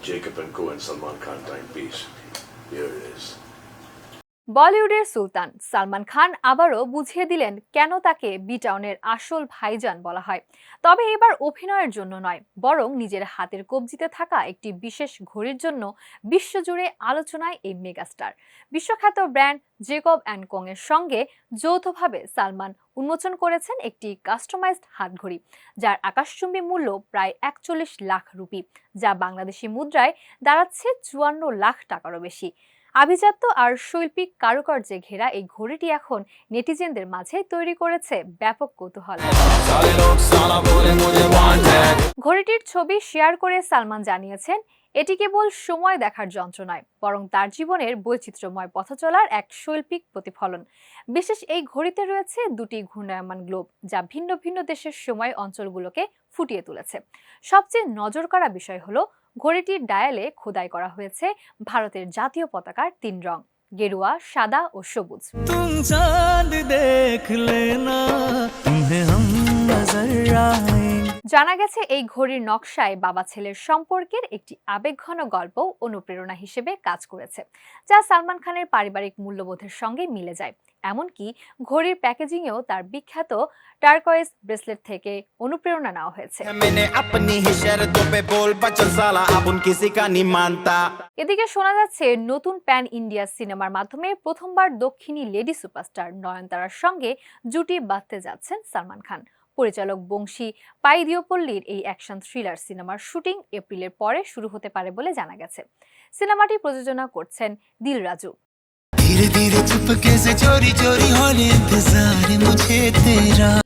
Jacob and Co and Salman Khan timepiece. Here it is. বলিউডের সুলতান সালমান খান আবারও বুঝিয়ে দিলেন কেন তাকে বি টাউনের আসল ভাইজান বলা হয়। তবে এবার অভিনয়ের জন্য নয়, বরং নিজের হাতের কবজিতে থাকা একটি বিশেষ ঘড়ির জন্য বিশ্বজুড়ে আলোচনায় এই মেগাস্টার। বিশ্বখ্যাত ব্র্যান্ড জেকব অ্যান্ড কোং এর সঙ্গে যৌথভাবে সালমান উন্মোচন করেছেন একটি কাস্টমাইজড হাতঘড়ি, যার আকাশচুম্বী মূল্য প্রায় ৪১ লাখ রুপি, যা বাংলাদেশি মুদ্রায় দাঁড়াচ্ছে ৫৪ লাখ টাকারও বেশি। আভিজাত্য আর শৈল্পিক কারুকার্যে ঘেরা এই ঘড়িটি এখন নেটিজেনদের মাঝে তৈরি করেছে ব্যাপক কৌতূহল। ঘড়িটির ছবি শেয়ার করে সালমান জানিয়েছেন, এটি কেবল সময় দেখার যন্ত্র নয়, বরং তার জীবনের বৈচিত্র্যময় পথচলার এক শৈল্পিক প্রতিফলন। বিশেষ এই ঘড়িতে রয়েছে দুটি ঘূর্ণায়মান গ্লোব, যা ভিন্ন ভিন্ন দেশের সময় অঞ্চলগুলোকে ফুটিয়ে তুলেছে। সবচেয়ে নজর কাড়া বিষয় হলো ঘড়িটির ডায়ালে খোদাই করা হয়েছে ভারতের জাতীয় পতাকার ৩ রং, গেরুয়া, সাদা ও সবুজ। জানা গেছে এই ঘড়ির নকশায় বাবা ছেলের সম্পর্কের একটি আবেগঘন গল্প অনুপ্রেরণা হিসেবে কাজ করেছে, যা সালমান খানের পারিবারিক মূল্যবোধের সঙ্গে মিলে যায়। এমনকি ঘড়ির প্যাকেজিংয়েও তার বিখ্যাত টার্কয়েজ ব্রেসলেট থেকে অনুপ্রেরণা নেওয়া হয়েছে। এদিকে শোনা যাচ্ছে নতুন প্যান ইন্ডিয়া সিনেমার মাধ্যমে প্রথমবার দক্ষিণী লেডি সুপারস্টার নয়নতারার সঙ্গে জুটি বাঁধতে যাচ্ছেন সালমান খান। পরিচালক বংশী পাইদিওপল্লীর এই অ্যাকশন থ্রিলার সিনেমার শুটিং এপ্রিলের পরে শুরু হতে পারে বলে জানা গেছে। সিনেমাটি প্রযোজনা করছেন দিল রাজু। धीरे धीरे चुपके से चोरी चोरी होने इंतजार मुझे तेरा।